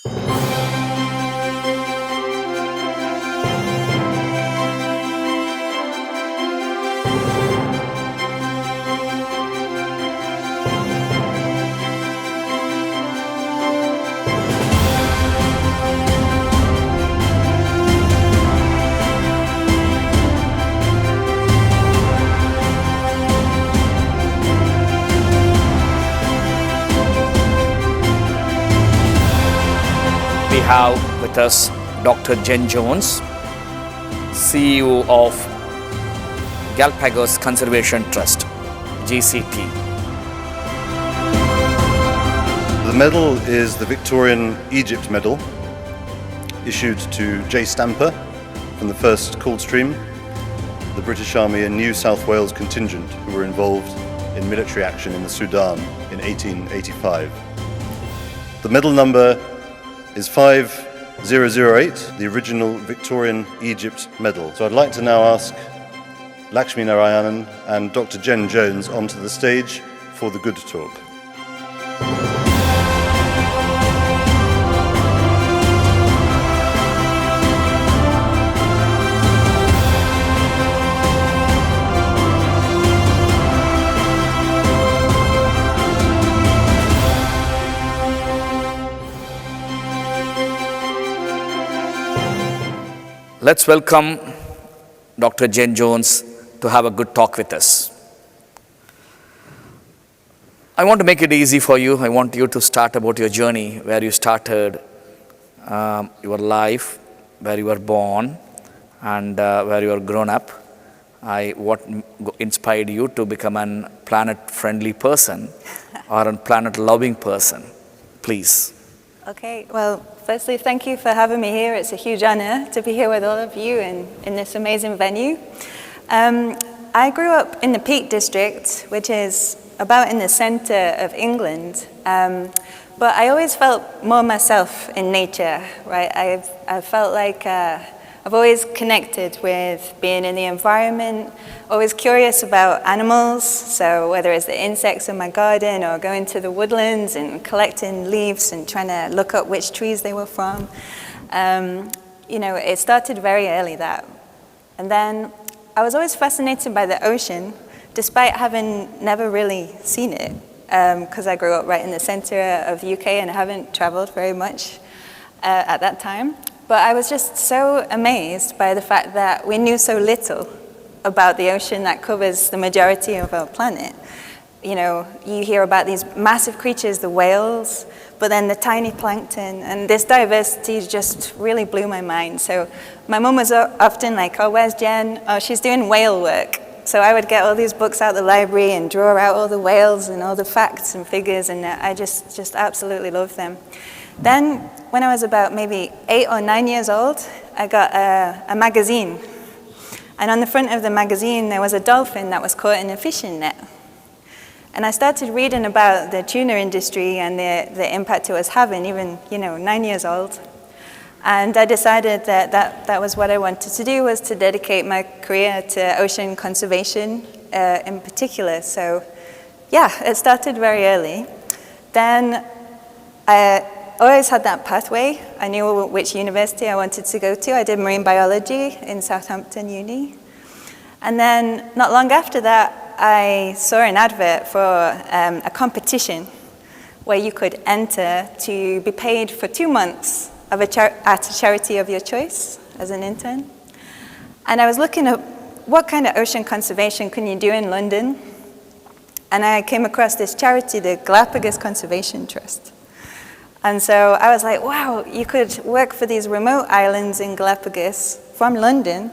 We have with us Dr. Jen Jones, CEO of Galapagos Conservation Trust, GCT. The medal is the Victorian Egypt Medal, issued to J. Stamper from the 1st Coldstream, the British Army and New South Wales contingent who were involved in military action in the Sudan in 1885. The medal number is 5008, the original Victorian Egypt medal. So I'd like to now ask Lakshmi, Narayanan and Dr. Jen Jones onto the stage for the good talk. Let's welcome Dr. Jen Jones to have a good talk with us. I want to make it easy for you. I want you to start about your journey, where you started your life, where you were born, and where you were grown up. What inspired you to become a planet-friendly person or a planet-loving person? Please. Okay, well, firstly, thank you for having me here. It's a huge honor to be here with all of you in this amazing venue. I grew up in the Peak District, which is about in the center of England, but I always felt more myself in nature, right? I felt like I've always connected with being in the environment, always curious about animals, so whether it's the insects in my garden or going to the woodlands and collecting leaves and trying to look up which trees they were from. You know, it started very early that. And then I was always fascinated by the ocean, despite having never really seen it, because I grew up right in the center of the UK and I haven't traveled very much at that time. But I was just so amazed by the fact that we knew so little about the ocean that covers the majority of our planet. You know, you hear about these massive creatures, the whales, but then the tiny plankton, and this diversity just really blew my mind. So my mum was often like, oh, where's Jen? Oh, she's doing whale work. So I would get all these books out of the library and draw out all the whales and all the facts and figures, and I just absolutely loved them. Then, when I was about maybe 8 or 9 years old, I got a magazine. And on the front of the magazine, there was a dolphin that was caught in a fishing net. And I started reading about the tuna industry and the impact it was having, even, 9 years old. And I decided that was what I wanted to do, was to dedicate my career to ocean conservation in particular. So, yeah, it started very early. Then I always had that pathway. I knew which university I wanted to go to. I did marine biology in Southampton Uni. And then not long after that, I saw an advert for a competition where you could enter to be paid for 2 months at a charity of your choice as an intern. And I was looking at what kind of ocean conservation can you do in London. And I came across this charity, the Galapagos Conservation Trust. And so I was like, wow, you could work for these remote islands in Galapagos from London.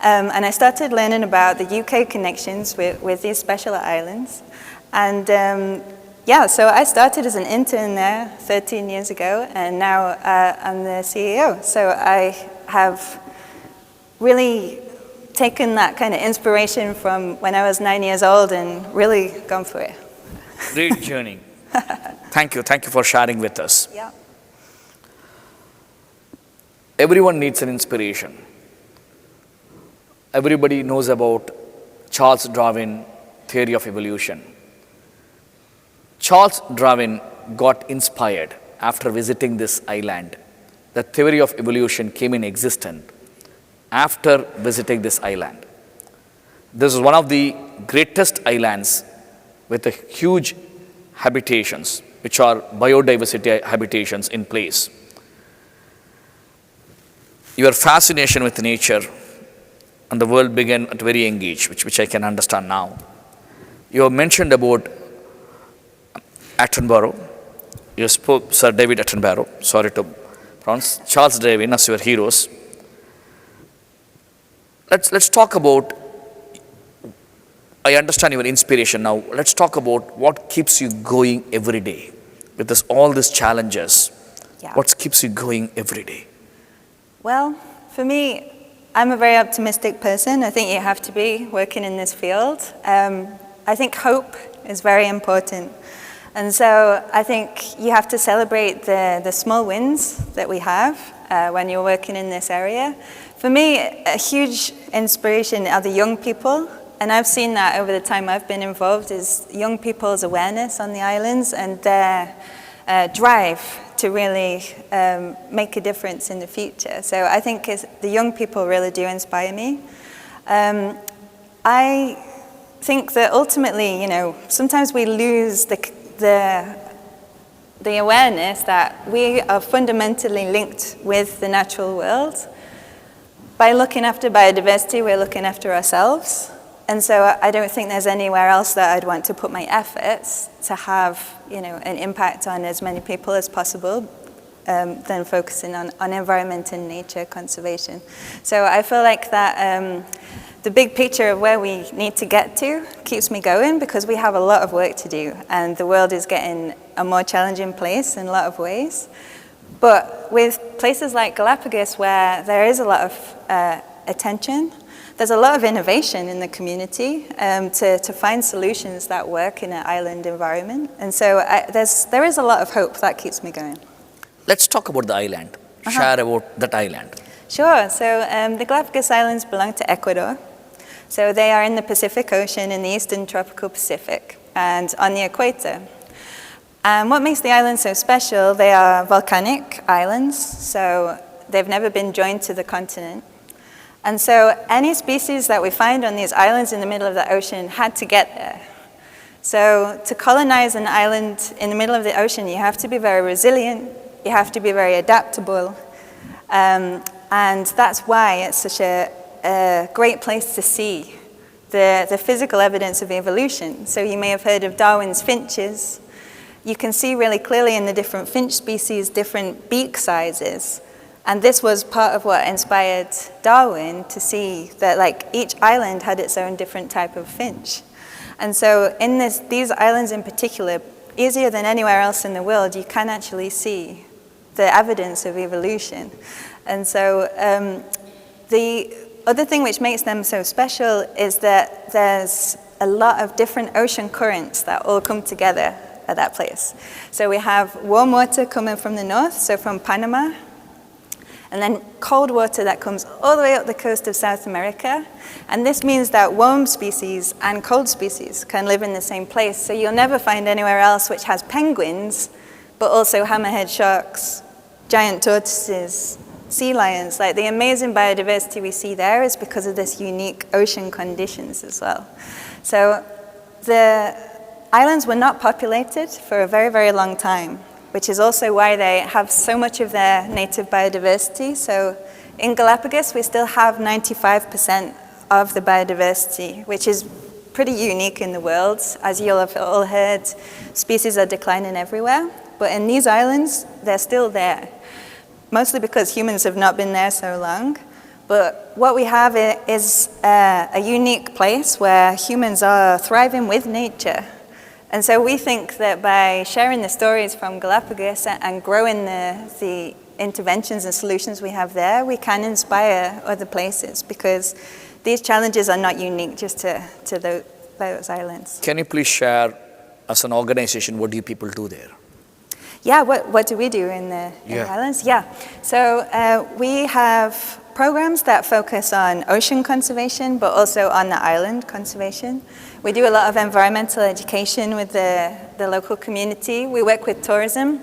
And I started learning about the UK connections with these special islands. And yeah, so I started as an intern there 13 years ago, and now I'm the CEO. So I have really taken that kind of inspiration from when I was 9 years old and really gone for it. Great journey. Thank you for sharing with us. Yeah. Everyone needs an inspiration. Everybody knows about Charles Darwin theory of evolution. Charles Darwin got inspired after visiting this island. The theory of evolution came in existence after visiting this island. This is one of the greatest islands with a huge habitations, which are biodiversity habitations in place. Your fascination with nature and the world began at a very young age, which I can understand now. You have mentioned about Attenborough. You spoke Sir David Attenborough, sorry to pronounce, Charles Darwin as your heroes. Let's talk about, I understand your inspiration now. Let's talk about what keeps you going every day with all these challenges. Yeah. What keeps you going every day? Well, for me, I'm a very optimistic person. I think you have to be working in this field. I think hope is very important. And so I think you have to celebrate the small wins that we have when you're working in this area. For me, a huge inspiration are the young people. And I've seen that over the time I've been involved, is young people's awareness on the islands and their drive to really make a difference in the future. So I think the young people really do inspire me. I think that ultimately, sometimes we lose the awareness that we are fundamentally linked with the natural world. By looking after biodiversity, we're looking after ourselves. And so I don't think there's anywhere else that I'd want to put my efforts to have, an impact on as many people as possible than focusing on environment and nature conservation. So I feel like that the big picture of where we need to get to keeps me going, because we have a lot of work to do and the world is getting a more challenging place in a lot of ways. But with places like Galapagos, where there is a lot of attention, there's a lot of innovation in the community to find solutions that work in an island environment. And so there is a lot of hope that keeps me going. Let's talk about the island. Share about that island. Sure. So the Galapagos Islands belong to Ecuador. So they are in the Pacific Ocean, in the eastern tropical Pacific, and on the equator. And what makes the islands so special, they are volcanic islands, so they've never been joined to the continent. And so any species that we find on these islands in the middle of the ocean had to get there. So to colonize an island in the middle of the ocean, you have to be very resilient, you have to be very adaptable, and that's why it's such a great place to see the physical evidence of evolution. So you may have heard of Darwin's finches. You can see really clearly in the different finch species different beak sizes. And this was part of what inspired Darwin to see that each island had its own different type of finch. And so in these islands in particular, easier than anywhere else in the world, you can actually see the evidence of evolution. And so the other thing which makes them so special is that there's a lot of different ocean currents that all come together at that place. So we have warm water coming from the north, so from Panama, and then cold water that comes all the way up the coast of South America. And this means that warm species and cold species can live in the same place. So you'll never find anywhere else which has penguins, but also hammerhead sharks, giant tortoises, sea lions. The amazing biodiversity we see there is because of this unique ocean conditions as well. So the islands were not populated for a very, very long time, which is also why they have so much of their native biodiversity. So in Galapagos, we still have 95% of the biodiversity, which is pretty unique in the world. As you'll have all heard, species are declining everywhere. But in these islands, they're still there, mostly because humans have not been there so long. But what we have is a unique place where humans are thriving with nature. And so we think that by sharing the stories from Galapagos and growing the interventions and solutions we have there, we can inspire other places, because these challenges are not unique just to those islands. Can you please share, as an organization, what do you people do there? Yeah, what do we do in the islands? Yeah, so we have programs that focus on ocean conservation, but also on the island conservation. We do a lot of environmental education with the local community. We work with tourism.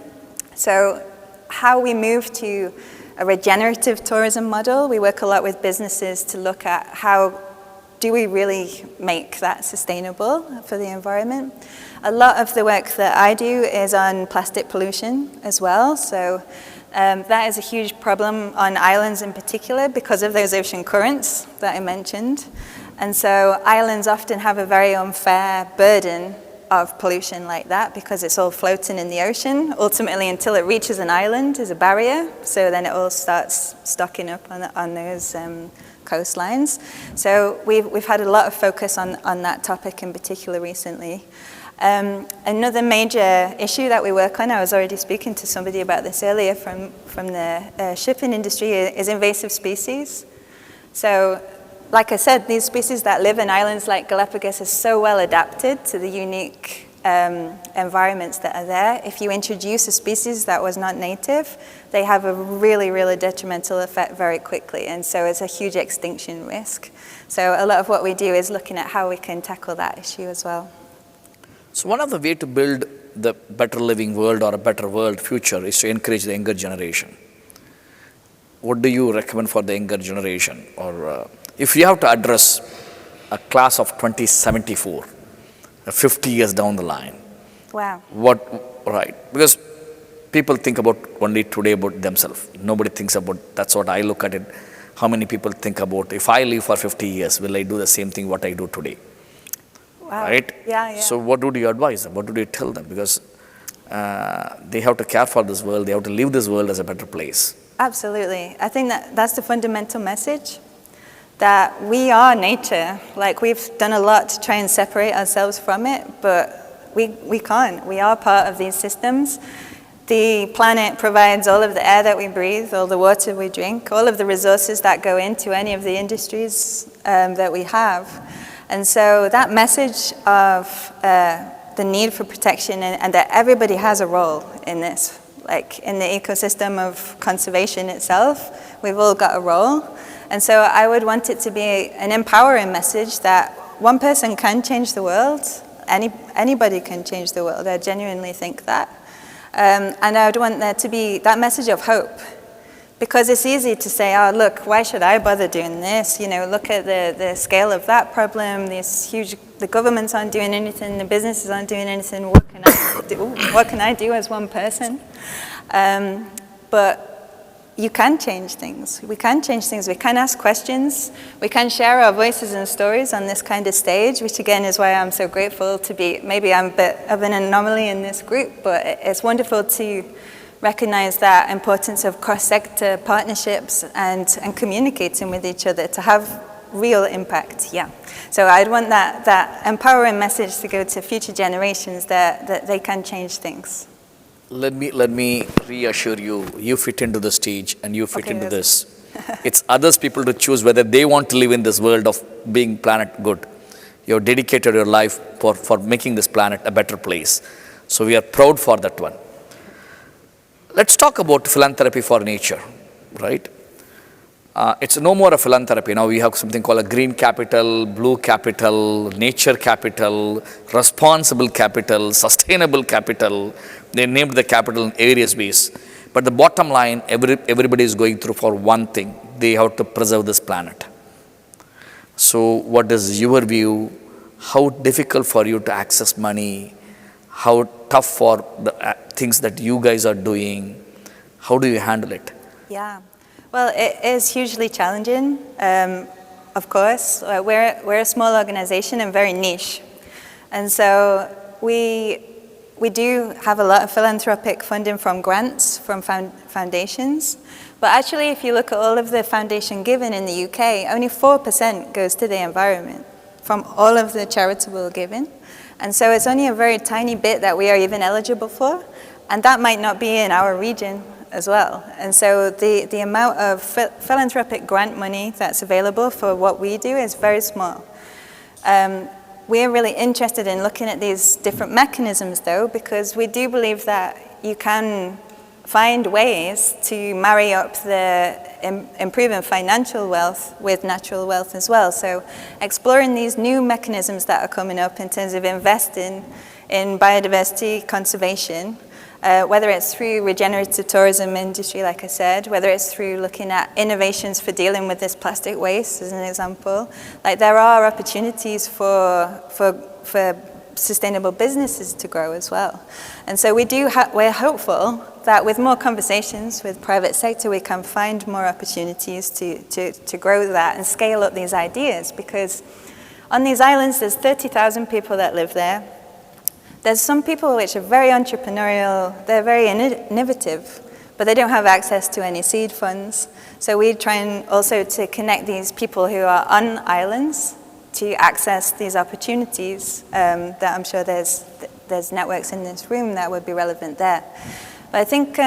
So how we move to a regenerative tourism model, we work a lot with businesses to look at how do we really make that sustainable for the environment. A lot of the work that I do is on plastic pollution as well. So that is a huge problem on islands in particular because of those ocean currents that I mentioned. And so islands often have a very unfair burden of pollution like that because it's all floating in the ocean. Ultimately, until it reaches an island, is a barrier. So then it all starts stocking up on those coastlines. So we've had a lot of focus on that topic in particular recently. Another major issue that we work on, I was already speaking to somebody about this earlier from the shipping industry, is invasive species. So, like I said, these species that live in islands like Galapagos are so well adapted to the unique environments that are there. If you introduce a species that was not native, they have a really, really detrimental effect very quickly, and so it's a huge extinction risk. So a lot of what we do is looking at how we can tackle that issue as well. So one of the ways to build the better living world or a better world future is to encourage the younger generation. What do you recommend for the younger generation? Or if you have to address a class of 2074, 50 years down the line. Wow. Right, because people think about only today about themselves. Nobody thinks about, that's what I look at it. How many people think about, if I live for 50 years, will I do the same thing what I do today? Wow. Right? Yeah. So what would you advise them? What would you tell them? Because they have to care for this world. They have to leave this world as a better place. Absolutely. I think that's the fundamental message, that we are nature. Like, we've done a lot to try and separate ourselves from it, but we can't. We are part of these systems. The planet provides all of the air that we breathe, all the water we drink, all of the resources that go into any of the industries that we have. And so that message of the need for protection and that everybody has a role in this, like in the ecosystem of conservation itself, we've all got a role. And so I would want it to be an empowering message that one person can change the world, anybody can change the world. I genuinely think that. And I would want there to be that message of hope. Because it's easy to say, oh, look, why should I bother doing this? You know, look at the scale of that problem. The governments aren't doing anything, the businesses aren't doing anything. What can I do as one person? But you can change things. We can change things. We can ask questions. We can share our voices and stories on this kind of stage, which again is why I'm so grateful to be, maybe I'm a bit of an anomaly in this group, but it's wonderful to recognize that importance of cross-sector partnerships and communicating with each other to have real impact, yeah. So I'd want that empowering message to go to future generations that they can change things. Let me reassure you, you fit into the stage and you fit into this. It's others people to choose whether they want to live in this world of being planet good. You have dedicated your life for making this planet a better place. So we are proud for that one. Let's talk about philanthropy for nature, right? It's no more a philanthropy. Now we have something called a green capital, blue capital, nature capital, responsible capital, sustainable capital. They named the capital in various ways. But the bottom line, everybody is going through for one thing. They have to preserve this planet. So what is your view? How difficult for you to access money? How tough for the things that you guys are doing? How do you handle it? Yeah, well, it is hugely challenging, of course. We're a small organization and very niche. And so we do have a lot of philanthropic funding from grants, from foundations. But actually, if you look at all of the foundation giving in the UK, only 4% goes to the environment from all of the charitable giving. And so it's only a very tiny bit that we are even eligible for, and that might not be in our region as well. And so the amount of philanthropic grant money that's available for what we do is very small. We're really interested in looking at these different mechanisms though, because we do believe that you can find ways to marry up the improving financial wealth with natural wealth as well. So exploring these new mechanisms that are coming up in terms of investing in biodiversity conservation whether it's through regenerative tourism industry, like I said, whether it's through looking at innovations for dealing with this plastic waste, as an example. Like, there are opportunities for sustainable businesses to grow as well. And so we're hopeful that with more conversations with private sector, we can find more opportunities to grow that and scale up these ideas, because on these islands, there's 30,000 people that live there. There's some people which are very entrepreneurial, they're very innovative, but they don't have access to any seed funds. So we try and also to connect these people who are on islands to access these opportunities, that I'm sure there's networks in this room that would be relevant there. But I think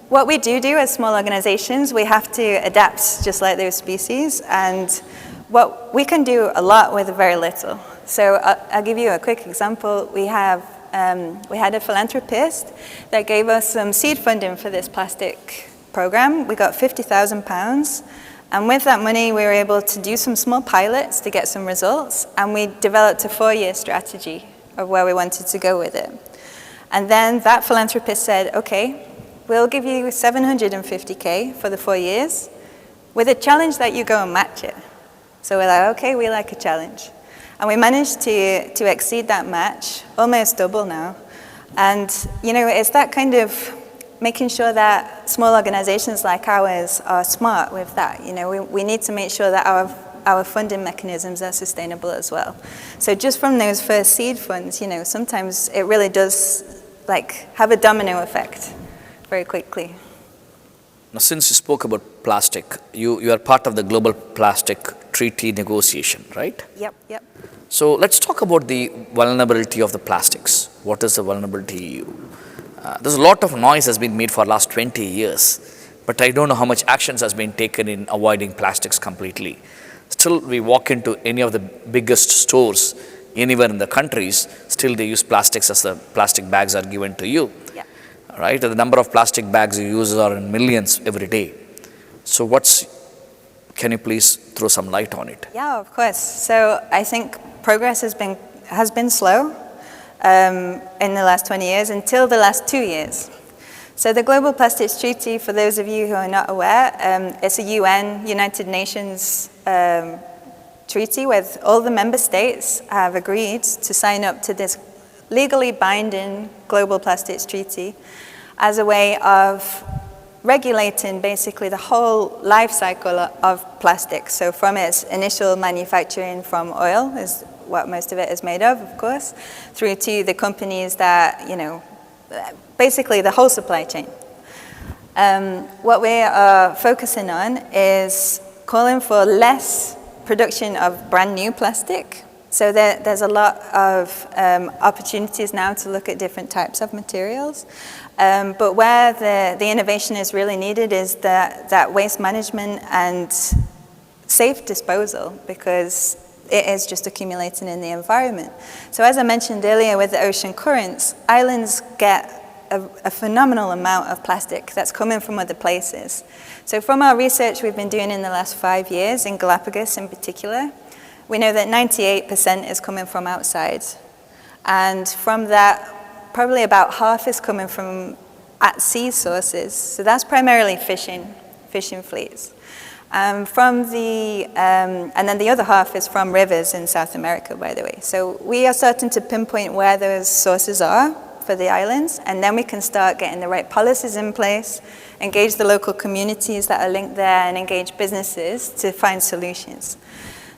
what we do as small organizations, we have to adapt just like those species, and what we can do a lot with very little. So I'll give you a quick example. We had a philanthropist that gave us some seed funding for this plastic program. We got £50,000, and with that money, we were able to do some small pilots to get some results, and we developed a 4-year strategy of where we wanted to go with it. And then that philanthropist said, okay, we'll give you 750K for the 4 years with a challenge that you go and match it. So we're like, okay, we like a challenge. And we managed to exceed that match, almost double now. And, you know, it's that kind of making sure that small organizations like ours are smart with that. You know, we need to make sure that our funding mechanisms are sustainable as well. So just from those first seed funds, you know, sometimes it really does have a domino effect very quickly. Now, since you spoke about plastic, you are part of the Global Plastic Treaty negotiation, right? Yep. So let's talk about the vulnerability of the plastics. What is the vulnerability? There's a lot of noise has been made for the last 20 years, but I don't know how much actions has been taken in avoiding plastics completely. Still, we walk into any of the biggest stores anywhere in the countries, still they use plastics as the plastic bags are given to you. Yeah. Right? The number of plastic bags you use are in millions every day. So can you please throw some light on it? Yeah, of course. So I think progress has been slow in the last 20 years until the last 2 years. So the Global Plastics Treaty, for those of you who are not aware, it's a United Nations treaty where all the member states have agreed to sign up to this legally binding Global Plastics Treaty as a way of regulating basically the whole life cycle of plastic. So from its initial manufacturing from oil, is what most of it is made of course, through to the companies that, you know, basically the whole supply chain. What we are focusing on is calling for less production of brand new plastic. So there's a lot of opportunities now to look at different types of materials. But where the innovation is really needed is that waste management and safe disposal, because it is just accumulating in the environment. So as I mentioned earlier with the ocean currents, islands get a phenomenal amount of plastic that's coming from other places. So from our research we've been doing in the last 5 years, in Galapagos in particular, we know that 98% is coming from outside. And from that, probably about half is coming from at-sea sources. So that's primarily fishing fleets. And then the other half is from rivers in South America, by the way. So we are starting to pinpoint where those sources are for the islands, and then we can start getting the right policies in place, engage the local communities that are linked there, and engage businesses to find solutions.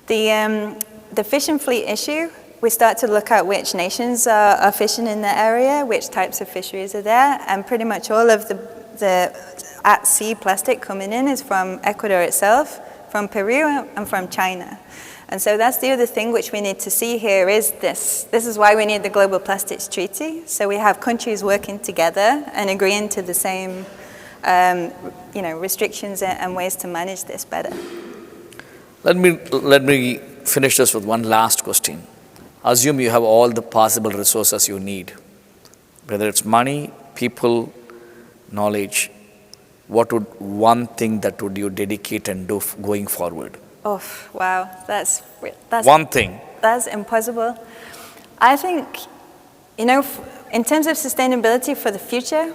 The fishing fleet issue, we start to look at which nations are fishing in the area, which types of fisheries are there, and pretty much all of the at-sea plastic coming in is from Ecuador itself, from Peru, and from China. And so that's the other thing which we need to see here is this. This is why we need the Global Plastics Treaty. So we have countries working together and agreeing to the same restrictions and ways to manage this better. Let me finish this with one last question. Assume you have all the possible resources you need, whether it's money, people, knowledge. What would one thing that would you dedicate and do going forward? Oh, wow, that's one thing. That's impossible. I think You know, in terms of sustainability for the future,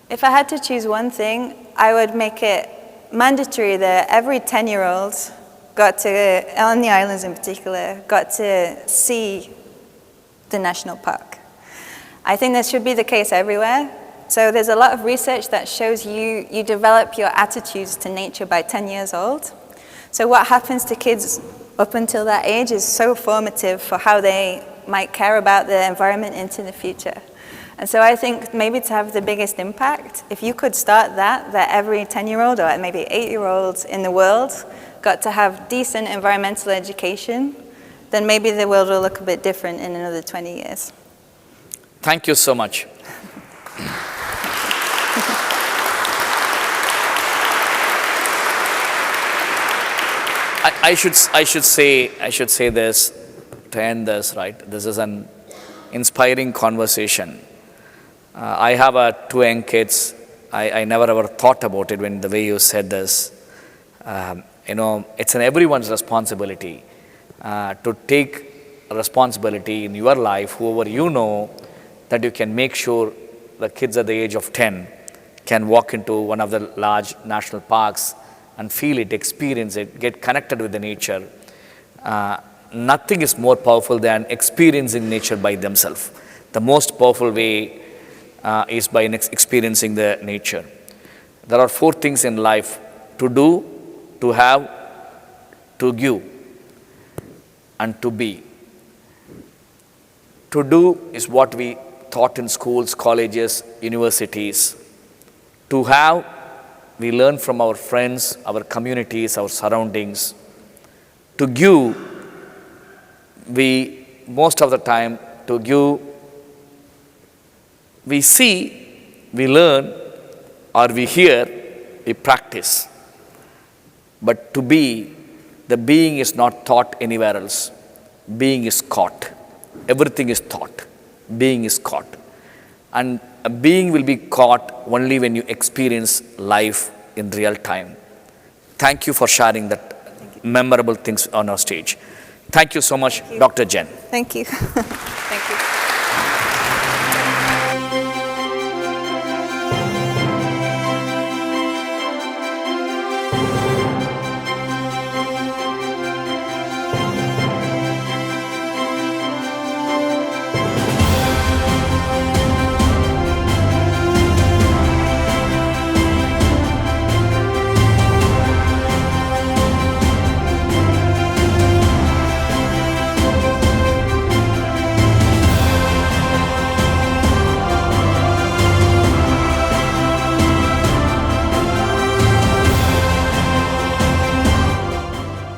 if I had to choose one thing, I would make it mandatory that every 10-year-old got to, on the islands in particular, got to see the national park. I think this should be the case everywhere. So there's a lot of research that shows you develop your attitudes to nature by 10 years old. So what happens to kids up until that age is so formative for how they might care about the environment into the future. And so I think maybe to have the biggest impact, if you could start that every 10-year-old or maybe 8-year-olds in the world got to have decent environmental education, then maybe the world will look a bit different in another 20 years. Thank you so much. I should say this to end this, right? This is an inspiring conversation. I have 2 young kids. I never ever thought about it when the way you said this. You know, it's everyone's responsibility to take responsibility in your life, whoever you know, that you can make sure the kids at the age of 10 can walk into one of the large national parks and feel it, experience it, get connected with the nature. Nothing is more powerful than experiencing nature by themselves. The most powerful way is by experiencing the nature. There are 4 things in life: to do, to have, to give, and to be. To do is what we taught in schools, colleges, universities. To have, we learn from our friends, our communities, our surroundings. To give, we most of the time, to give, we see, we learn, or we hear, we practice. But to be, the being is not taught anywhere else. Being is caught. Everything is taught. Being is caught. And a being will be caught only when you experience life in real time. Thank you for sharing that memorable things on our stage. Thank you so much, Dr. Jen. Thank you. Thank you.